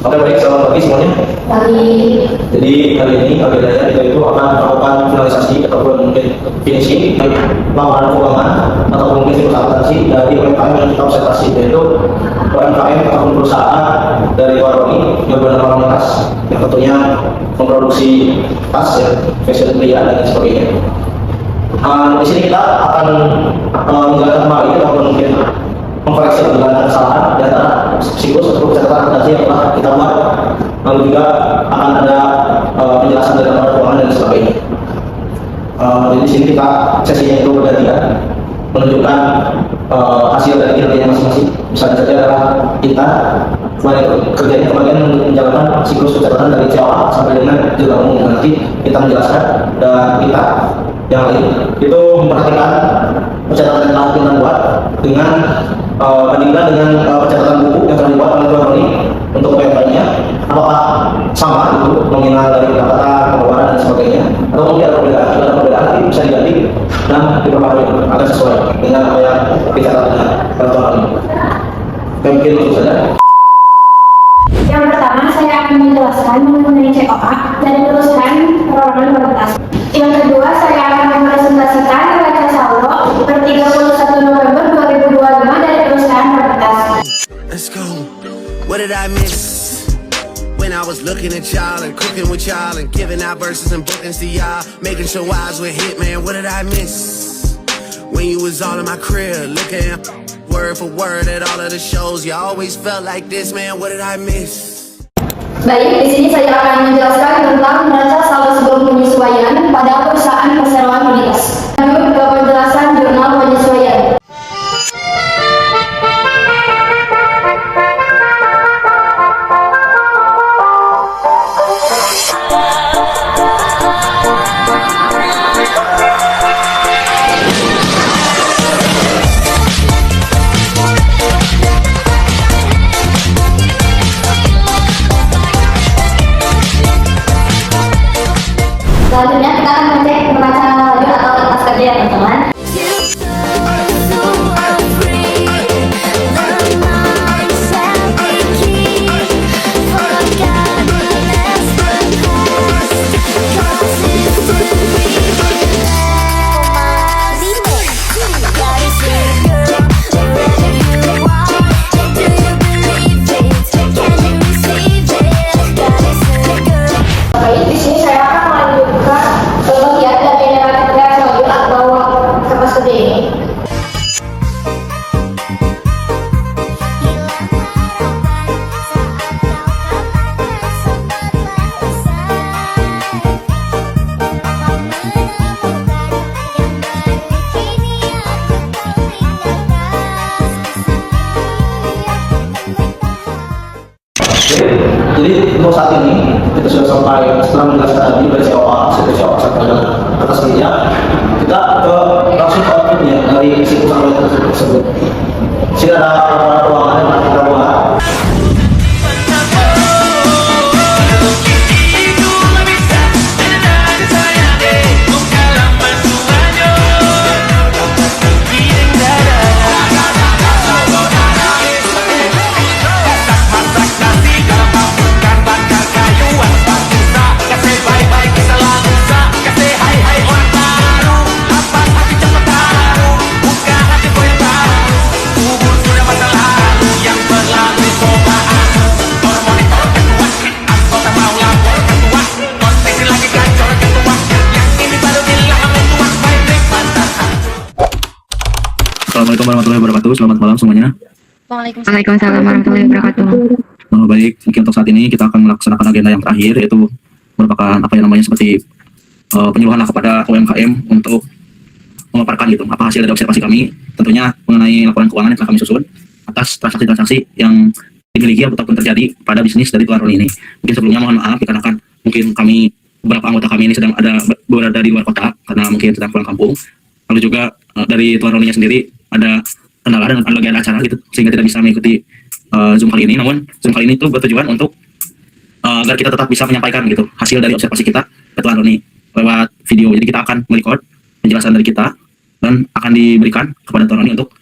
Oke baik, selamat pagi semuanya. Pagi. Jadi hari ini Kak Daya kita itu akan melakukan finalisasi ataupun mungkin finishing baik lamaran keuangan ataupun mungkin siklus akuntansi dari UMKM yang kita observasi, yaitu UMKM ataupun perusahaan dari luar negeri yang bernama Omnitas yang tentunya memproduksi tas ya, fashion pria dan lain sebagainya. Di sini kita akan menjelaskan kembali ataupun mungkin mengkoreksi dengan kesalahan di antara siklus atau catatan akuntansi yang telah kita buat. Lalu juga akan ada penjelasan dari laporan keuangan dan sebagainya. Jadi di sini kita sesinya itu bergantian menunjukkan hasil dari kinerjanya masing-masing. Misalnya saja adalah kita kerjanya kebagian menjalankan siklus pencatatan dari COA sampai dengan jurnal umum. Nanti kita menjelaskan dan kita yang lain itu memperhatikan pencatatan yang telah kita buat dengan bandingkan dengan pencatatan buku yang telah dibuat oleh Tuan Roni untuk UMKM-nya, apakah sama itu nominal dari pendapatan, pengeluaran dan sebagainya, atau mungkin ada perbedaan. Jika ada perbedaan nanti bisa diganti dan diperbarui agar sesuai dengan apa yang dicatat dengan Tuan Roni. Mungkin itu saja. Yang pertama, saya akan menjelaskan mengenai COA dan perusahaan perorangan berbatas. Yang kedua, saya akan mempresentasikan neraca saldo per 31 November 2025 dari perusahaan berbatas. Let's go. What did I miss? When I was looking at y'all and cooking with y'all and giving out verses and bookings to y'all, making sure eyes were hit, man, what did I miss? When you was all in my crib, looking word for word at all of the shows, you always felt like this, man, what did I miss? Baik, di sini saya akan menjelaskan tentang neraca saldo sebelum penyesuaian pada perusahaan perseroan Omnitas. Lanjut ke penjelasan jurnal penyesuaian. Selanjutnya kita akan mengecek neraca lanjut atau kertas kerja ya teman-teman. Baik, di sini saya akan melanjutkan bagian dari neraca kerja selanjut atau kertas kerja ini. Jadi untuk saat ini kita sudah sampai setelah menjelaskan tadi dari COA sampai dengan atas meja, kita langsung ke outputnya dari siklus akuntansi tersebut. Sini ada laporan keuangan yang akan kita buat. Assalamualaikum warahmatullahi wabarakatuh. Selamat malam semuanya. Waalaikumsalam warahmatullahi wabarakatuh. Baik, mungkin untuk saat ini kita akan melaksanakan agenda yang terakhir, yaitu merupakan apa yang namanya seperti penyuluhan kepada UMKM untuk memaparkan gitu apa hasil dari observasi kami, tentunya mengenai laporan keuangan yang telah kami susun atas transaksi-transaksi yang dimiliki ataupun terjadi pada bisnis dari Tuan Roni ini. Mungkin sebelumnya mohon maaf dikarenakan mungkin kami beberapa anggota kami ini sedang berada di luar kota karena mungkin sedang pulang kampung. Lalu juga dari Tuan Roninya sendiri ada kendala dan lagi ada acara gitu sehingga tidak bisa mengikuti Zoom kali ini. Namun Zoom kali ini itu bertujuan untuk agar kita tetap bisa menyampaikan gitu hasil dari observasi kita ke Tuan Roni lewat video. Jadi kita akan merecord penjelasan dari kita dan akan diberikan kepada Tuan Roni untuk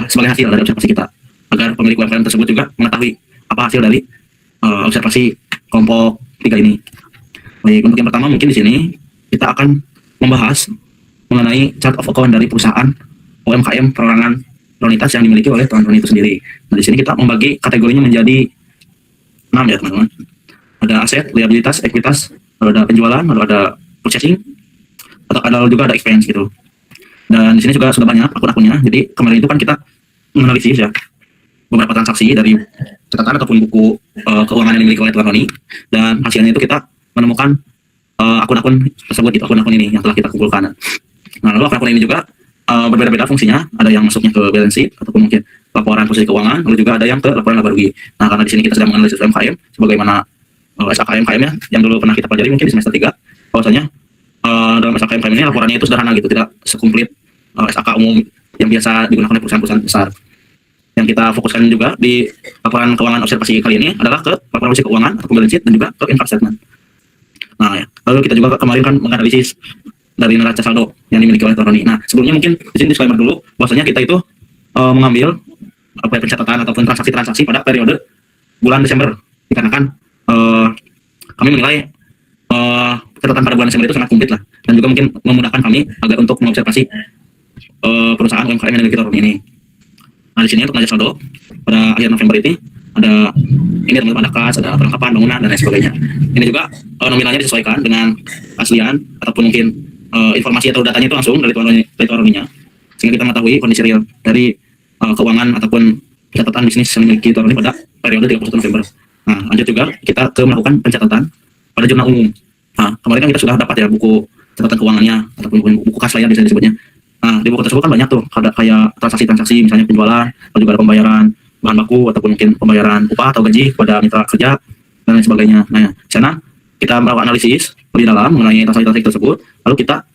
sebagai hasil dari observasi kita, agar pemilik UMKM tersebut juga mengetahui apa hasil dari observasi kelompok 3 ini. Baik, untuk yang pertama mungkin di sini kita akan membahas mengenai chart of account dari perusahaan UMKM perorangan prioritas yang dimiliki oleh Tuan Roni itu sendiri. Nah, di sini kita membagi kategorinya menjadi 6 ya teman-teman. Ada aset, liabilitas, ekuitas, lalu ada penjualan, lalu ada purchasing, atau ada juga ada expense gitu. Dan di sini juga sudah banyak akun-akunnya. Jadi kemarin itu kan kita menganalisis ya beberapa transaksi dari catatan ataupun buku keuangan yang dimiliki oleh Tuan Roni, dan hasilnya itu kita menemukan akun-akun tersebut gitu, akun-akun ini yang telah kita kumpulkan. Nah, lalu akun-akun ini juga berbeda-beda fungsinya. Ada yang masuknya ke balance sheet ataupun mungkin laporan posisi keuangan, lalu juga ada yang ke laporan laba rugi. Nah, karena di sini kita sedang menganalisis UMKM sebagaimana SAK UMKM ya yang dulu pernah kita pelajari mungkin di semester 3, bahwasanya dalam SAK UMKM ini laporannya itu sederhana gitu, tidak sekumplit SAK umum yang biasa digunakan oleh perusahaan-perusahaan besar. Yang kita fokuskan juga di laporan keuangan observasi kali ini adalah ke laporan posisi keuangan atau balance sheet dan juga ke income statement. Nah, ya. Lalu kita juga kemarin kan menganalisis dari neraca saldo yang dimiliki oleh Tuan Roni. Nah, sebelumnya mungkin di sini disclaimer dulu bahwasanya kita itu mengambil pencatatan ataupun transaksi-transaksi pada periode bulan Desember, dikarenakan kami menilai catatan pada bulan Desember itu sangat komplit lah, dan juga mungkin memudahkan kami agar untuk mengobservasi perusahaan UMKM yang dimiliki Tuan Roni ini. Nah, di sini untuk neraca saldo pada akhir November ini ada ini teman-teman, ada kas, ada perlengkapan bangunan dan lain sebagainya. Ini juga nominalnya disesuaikan dengan aslian ataupun mungkin informasi atau datanya itu langsung dari Tuan Roni-nya, sehingga kita mengetahui kondisi real dari keuangan ataupun catatan bisnis yang dimiliki Tuan Roni pada periode 31 November. Nah, lanjut juga kita ke melakukan pencatatan pada jurnal umum. Nah, kemarin kan kita sudah dapat ya buku catatan keuangannya ataupun buku kas lah ya bisa disebutnya. Nah, di buku tersebut kan banyak tuh, ada kayak transaksi-transaksi, misalnya penjualan, lalu juga ada pembayaran bahan baku ataupun mungkin pembayaran upah atau gaji kepada mitra kerja dan lain sebagainya. Nah, di sana kita melakukan analisis lebih dalam mengenai transaksi-transaksi tersebut, lalu kita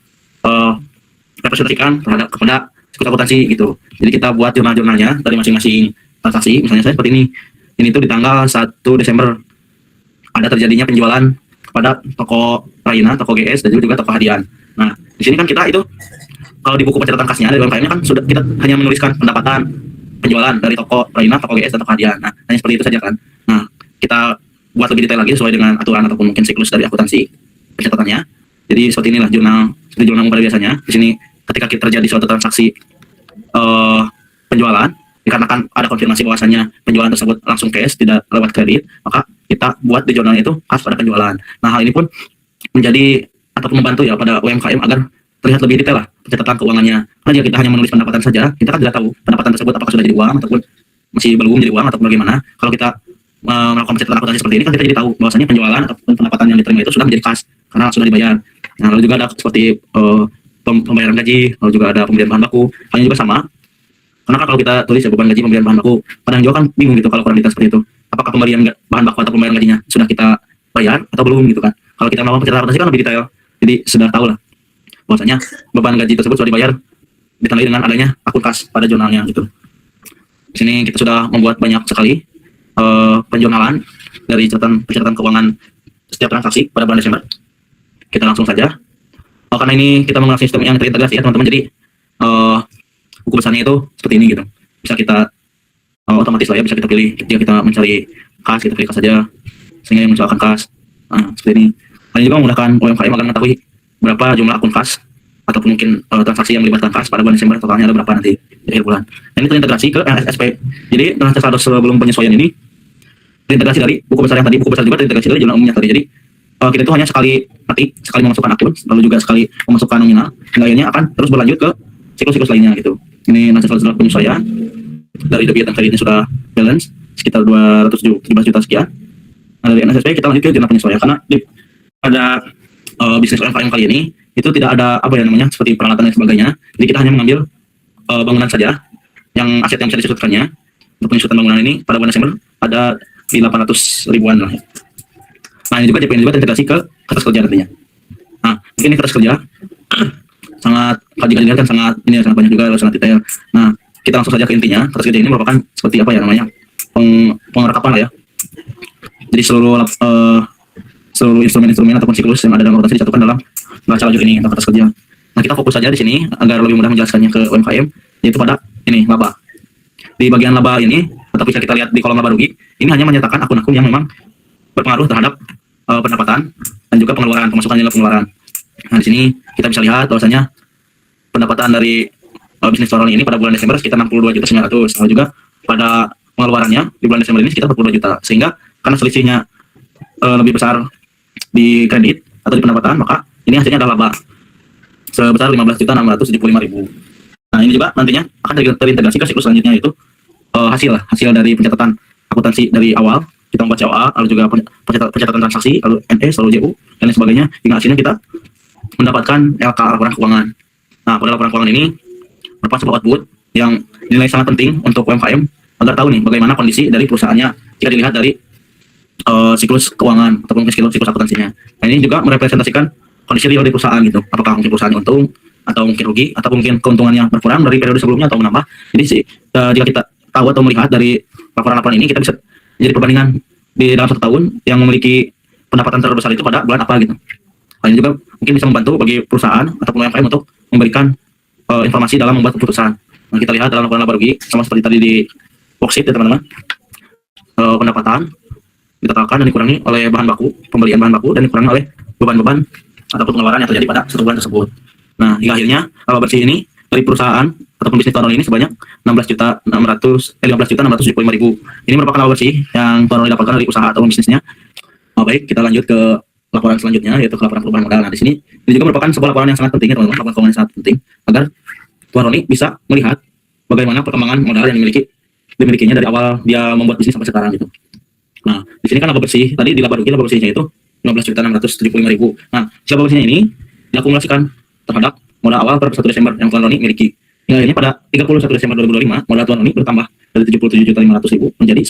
representasikan terhadap kepada sektor akuntansi gitu. Jadi kita buat jurnal-jurnalnya dari masing-masing transaksi. Misalnya saya seperti ini. Ini tuh di tanggal 1 Desember ada terjadinya penjualan kepada toko Raina, toko GS, dan juga toko Hadian. Nah, di sini kan kita itu kalau di buku pencatatan kasnya dari UMKM-nya kan sudah kita hanya menuliskan pendapatan penjualan dari toko Raina, toko GS, dan toko Hadian. Nah, hanya seperti itu saja kan. Nah, kita buat lebih detail lagi sesuai dengan aturan ataupun mungkin siklus dari akuntansi pencatatannya. Jadi seperti inilah seperti jurnal pada biasanya. Di sini ketika kita terjadi suatu transaksi penjualan, dikarenakan ada konfirmasi bahwasannya penjualan tersebut langsung cash, tidak lewat kredit, maka kita buat di jurnal itu khas pada penjualan. Nah, hal ini pun menjadi ataupun membantu ya pada UMKM agar terlihat lebih detail lah pencatatan keuangannya. Karena jika kita hanya menulis pendapatan saja, kita kan tidak tahu pendapatan tersebut apakah sudah jadi uang ataupun masih belum jadi uang atau bagaimana. Kalau kita melakukan pencatatan akuntansi seperti ini kan kita jadi tahu bahwasanya penjualan ataupun pendapatan yang diterima itu sudah menjadi kas karena sudah dibayar. Nah, lalu juga ada seperti pembayaran gaji, lalu juga ada pembelian bahan baku. Hanya juga sama. Karena kan kalau kita tulis ya beban gaji, pembelian bahan baku, kadang juga kan bingung gitu kalau kurang detail seperti itu. Apakah pembelian bahan baku atau pembayaran gajinya sudah kita bayar atau belum gitu kan. Kalau kita melakukan pencatatan akuntansi kan lebih detail. Jadi sudah tahu lah bahwasanya beban gaji tersebut sudah dibayar ditandai dengan adanya akun kas pada jurnalnya gitu. Di sini kita sudah membuat banyak sekali penjurnalan dari pencatatan keuangan setiap transaksi pada bulan Desember. Kita langsung saja. Karena ini kita menggunakan sistem yang terintegrasi ya teman-teman, jadi buku besarnya itu seperti ini gitu. Bisa kita otomatis lah ya, bisa kita pilih jika kita mencari kas, kita pilih kas saja sehingga yang menyesuaikan kas. Nah, seperti ini. Lain juga memudahkan UMKM agar mengetahui berapa jumlah akun kas ataupun mungkin transaksi yang melibatkan kas pada bulan Desember, totalnya ada berapa nanti di akhir bulan. Dan ini terintegrasi ke NSSP. Jadi neraca saldo sebelum penyesuaian ini terintegrasi dari buku besar yang tadi, buku besar juga terintegrasi dari jurnal umumnya tadi. Jadi kita itu hanya sekali ketik, sekali memasukkan akun, lalu juga sekali memasukkan nominal, yang lainnya akan terus berlanjut ke siklus-siklus lainnya gitu. Ini neraca saldo penyesuaian dari debit dan kreditnya sudah balance sekitar 217 juta sekian. Nah, dari NSSP kita lanjut ke jurnal penyesuaian karena pada bisnis UMKM kali ini itu tidak ada apa ya namanya seperti peralatan dan sebagainya. Jadi kita hanya mengambil bangunan saja yang aset yang bisa disebutkannya. Untuk penyusutan bangunan ini pada bulan Desember ada di 800 ribuan lah ya. Nah, ini juga JPN juga terintegrasi ke kertas kerja nantinya. Nah, mungkin ini kertas kerja sangat, kalau dilihat kan sangat banyak juga, sangat detail. Nah, kita langsung saja ke intinya. Kertas kerja ini merupakan seperti apa ya namanya pengerekapan lah ya. Jadi seluruh instrumen-instrumen ataupun siklus yang ada dalam akuntansi disatukan dalam neraca laju ini atau kertas kerja. Nah, kita fokus saja di sini agar lebih mudah menjelaskannya ke UMKM, yaitu pada ini laba. Di bagian laba ini atau bisa kita lihat di kolom laba rugi, ini hanya menyatakan akun-akun yang memang berpengaruh terhadap pendapatan dan juga pengeluaran, pemasukan nilai pengeluaran. Nah, di sini kita bisa lihat bahwasanya pendapatan dari bisnis Toroni ini pada bulan Desember sekitar 62.900.000, lalu juga pada pengeluarannya di bulan Desember ini sekitar 42 juta. Sehingga karena selisihnya lebih besar di kredit atau di pendapatan, maka ini hasilnya adalah laba sebesar 15.675.000. Nah, ini juga nantinya akan terintegrasi ke siklus selanjutnya, yaitu hasil dari pencatatan akuntansi dari awal kita membuat COA, lalu juga pencatatan transaksi, lalu NS, lalu JU dan lain sebagainya, hingga akhirnya kita mendapatkan LK, laporan keuangan. Nah, pada laporan keuangan ini merupakan sebuah output yang dinilai sangat penting untuk UMKM agar tahu nih bagaimana kondisi dari perusahaannya jika dilihat dari siklus keuangan ataupun siklus akuntansinya. Nah, ini juga merepresentasikan kondisi real dari perusahaan gitu. Apakah mungkin perusahaan untung atau mungkin rugi atau mungkin keuntungannya berkurang dari periode sebelumnya atau menambah. Jadi jika kita tahu atau melihat dari laporan-laporan ini, kita bisa jadi perbandingan di dalam 1 tahun yang memiliki pendapatan terbesar itu pada bulan apa gitu. Nah, ini juga mungkin bisa membantu bagi perusahaan ataupun UMKM untuk memberikan informasi dalam membuat keputusan. Nah, kita lihat dalam laporan laba rugi sama seperti tadi di worksheet ya teman-teman. Pendapatan ditotalkan dan dikurangi oleh bahan baku, pembelian bahan baku, dan dikurangi oleh beban-beban ataupun pengeluaran yang terjadi pada 1 bulan tersebut. Nah, hingga akhirnya laba bersih ini dari perusahaan ataupun bisnis Toroni ini sebanyak 15.675.000. Ini merupakan laba bersih yang Toroni dapatkan dari usaha ataupun bisnisnya. Baik, kita lanjut ke laporan selanjutnya, yaitu ke laporan perubahan modal. Nah, di sini ini juga merupakan sebuah laporan yang sangat penting ya teman-teman. Laporan keuangan yang sangat penting agar Toroni bisa melihat bagaimana perkembangan modal yang dimilikinya dari awal dia membuat bisnis sampai sekarang gitu. Nah, di sini kan laba bersih, tadi di laba rugi laba bersihnya itu 15.675.000. Nah, laba bersihnya ini diakumulasikan terhadap modal awal per 1 Desember yang Tuan Roni miliki. Hingga akhirnya pada 31 Desember 2025, modal Tuan Roni bertambah dari 77.500.000 menjadi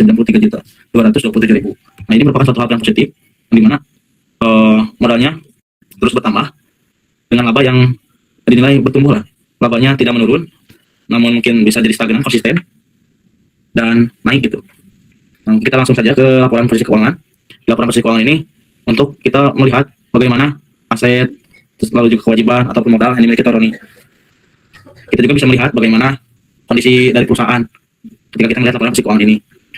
93.227.000. Nah, ini merupakan suatu hal yang positif, di mana modalnya terus bertambah dengan laba yang dinilai bertumbuh lah. Labanya tidak menurun, namun mungkin bisa jadi stagnan, konsisten, dan naik gitu. Nah, kita langsung saja ke laporan posisi keuangan. Di laporan posisi keuangan ini untuk kita melihat bagaimana aset, lalu juga kewajiban ataupun modal yang dimiliki Toroni. Kita juga bisa melihat bagaimana kondisi dari perusahaan ketika kita melihat laporan posisi keuangan ini.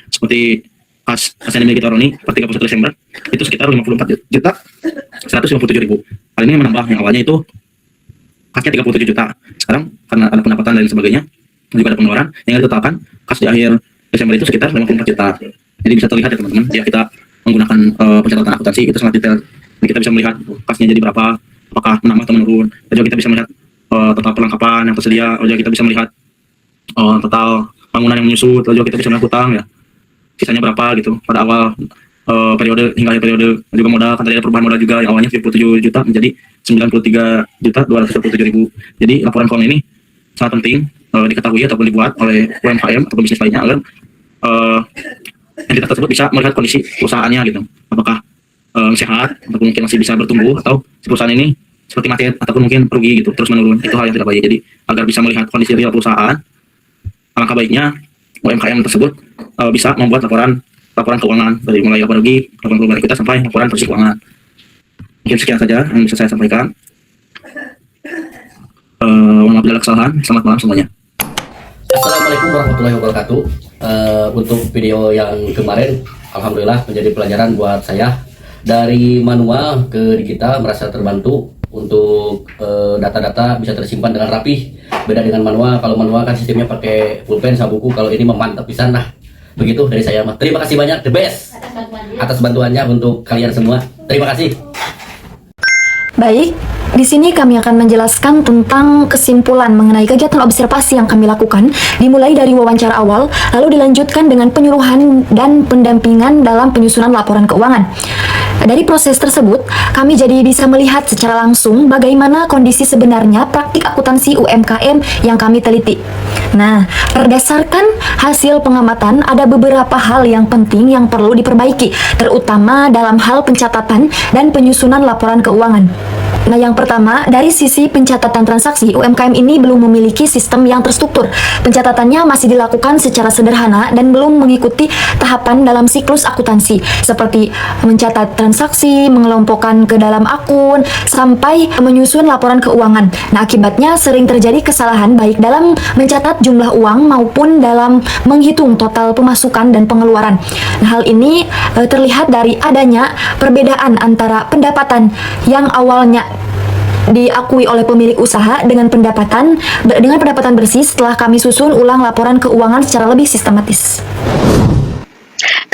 Seperti kas yang dimiliki Toroni per 31 Desember itu sekitar 54.157.000. Hal ini menambah yang awalnya itu kasnya 37 juta. Sekarang karena ada pendapatan dan sebagainya, juga ada pengeluaran yang ditotalkan kas di akhir Desember itu sekitar 54 juta. Jadi bisa terlihat ya teman-teman, jika kita menggunakan pencatatan akuntansi itu sangat detail. Jadi kita bisa melihat kasnya jadi berapa, apakah menambah atau menurun. Dan juga kita bisa melihat total perlengkapan yang tersedia. Lalu juga kita bisa melihat total bangunan yang menyusut. Lalu juga kita bisa melihat hutang ya, sisanya berapa gitu pada awal periode hingga akhir periode. Dan juga modal, kan tadi ada perubahan modal juga yang awalnya 77 juta menjadi 93.227.000. Jadi laporan keuangan ini sangat penting diketahui ataupun dibuat oleh UMKM atau bisnis lainnya agar entitas tersebut bisa melihat kondisi perusahaannya gitu, apakah sehat ataupun mungkin masih bisa bertumbuh, atau si perusahaan ini seperti mati ataupun mungkin rugi gitu terus menurun. Itu hal yang tidak baik. Jadi agar bisa melihat kondisi real perusahaan, alangkah baiknya UMKM tersebut bisa membuat laporan keuangan dari mulai laba rugi, laporan perubahan kita sampai laporan posisi keuangan. Mungkin sekian saja yang bisa saya sampaikan. Mohon maaf bila kesalahan. Selamat malam semuanya. Assalamualaikum warahmatullahi wabarakatuh. Untuk video yang kemarin, alhamdulillah menjadi pelajaran buat saya. Dari manual ke digital merasa terbantu untuk data-data bisa tersimpan dengan rapih. Beda dengan manual. Kalau manual kan sistemnya pakai pulpen, sabuku. Kalau ini mantap pisan. Nah, begitu dari saya. Terima kasih banyak, the best atas bantuannya untuk kalian semua. Terima kasih. Baik, di sini kami akan menjelaskan tentang kesimpulan mengenai kegiatan observasi yang kami lakukan, dimulai dari wawancara awal, lalu dilanjutkan dengan penyuluhan dan pendampingan dalam penyusunan laporan keuangan. Dari proses tersebut, kami jadi bisa melihat secara langsung bagaimana kondisi sebenarnya praktik akuntansi UMKM yang kami teliti. Nah, berdasarkan hasil pengamatan, ada beberapa hal yang penting yang perlu diperbaiki, terutama dalam hal pencatatan dan penyusunan laporan keuangan. Nah, yang pertama, dari sisi pencatatan transaksi, UMKM ini belum memiliki sistem yang terstruktur. Pencatatannya masih dilakukan secara sederhana dan belum mengikuti tahapan dalam siklus akuntansi, seperti mencatat transaksi transaksi, mengelompokkan ke dalam akun, sampai menyusun laporan keuangan. Nah, akibatnya sering terjadi kesalahan baik dalam mencatat jumlah uang maupun dalam menghitung total pemasukan dan pengeluaran. Nah, hal ini terlihat dari adanya perbedaan antara pendapatan yang awalnya diakui oleh pemilik usaha dengan pendapatan bersih setelah kami susun ulang laporan keuangan secara lebih sistematis.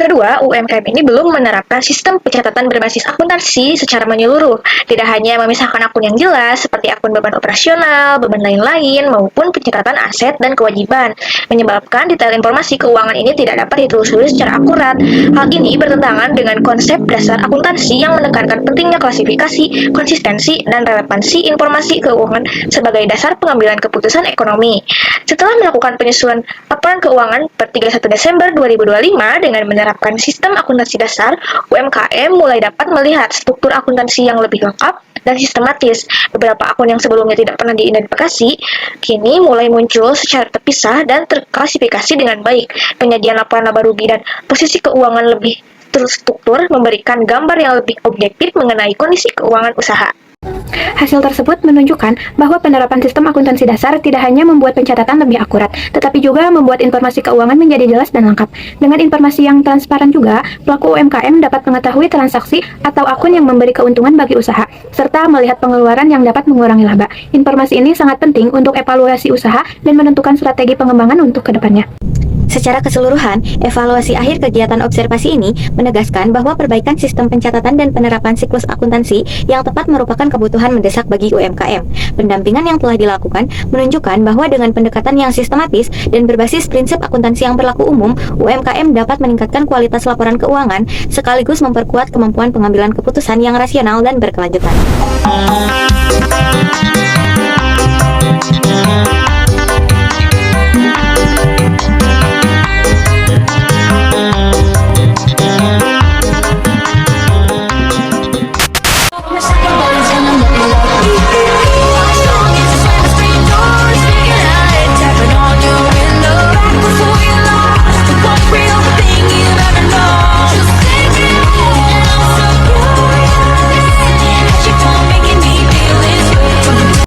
Kedua, UMKM ini belum menerapkan sistem pencatatan berbasis akuntansi secara menyeluruh. Tidak hanya memisahkan akun yang jelas, seperti akun beban operasional, beban lain-lain, maupun pencatatan aset dan kewajiban, menyebabkan detail informasi keuangan ini tidak dapat ditelusuri secara akurat. Hal ini bertentangan dengan konsep dasar akuntansi yang menekankan pentingnya klasifikasi, konsistensi, dan relevansi informasi keuangan sebagai dasar pengambilan keputusan ekonomi. Setelah melakukan penyusunan laporan keuangan per 31 Desember 2025 dengan menerapkan sistem akuntansi dasar, UMKM mulai dapat melihat struktur akuntansi yang lebih lengkap dan sistematis. Beberapa akun yang sebelumnya tidak pernah diidentifikasi, kini mulai muncul secara terpisah dan terklasifikasi dengan baik. Penyajian laporan laba rugi dan posisi keuangan lebih terstruktur memberikan gambar yang lebih objektif mengenai kondisi keuangan usaha. Hasil tersebut menunjukkan bahwa penerapan sistem akuntansi dasar tidak hanya membuat pencatatan lebih akurat, tetapi juga membuat informasi keuangan menjadi jelas dan lengkap. Dengan informasi yang transparan juga, pelaku UMKM dapat mengetahui transaksi atau akun yang memberi keuntungan bagi usaha, serta melihat pengeluaran yang dapat mengurangi laba. Informasi ini sangat penting untuk evaluasi usaha dan menentukan strategi pengembangan untuk kedepannya. Secara keseluruhan, evaluasi akhir kegiatan observasi ini menegaskan bahwa perbaikan sistem pencatatan dan penerapan siklus akuntansi yang tepat merupakan kebutuhan mendesak bagi UMKM. Pendampingan yang telah dilakukan menunjukkan bahwa dengan pendekatan yang sistematis dan berbasis prinsip akuntansi yang berlaku umum, UMKM dapat meningkatkan kualitas laporan keuangan sekaligus memperkuat kemampuan pengambilan keputusan yang rasional dan berkelanjutan.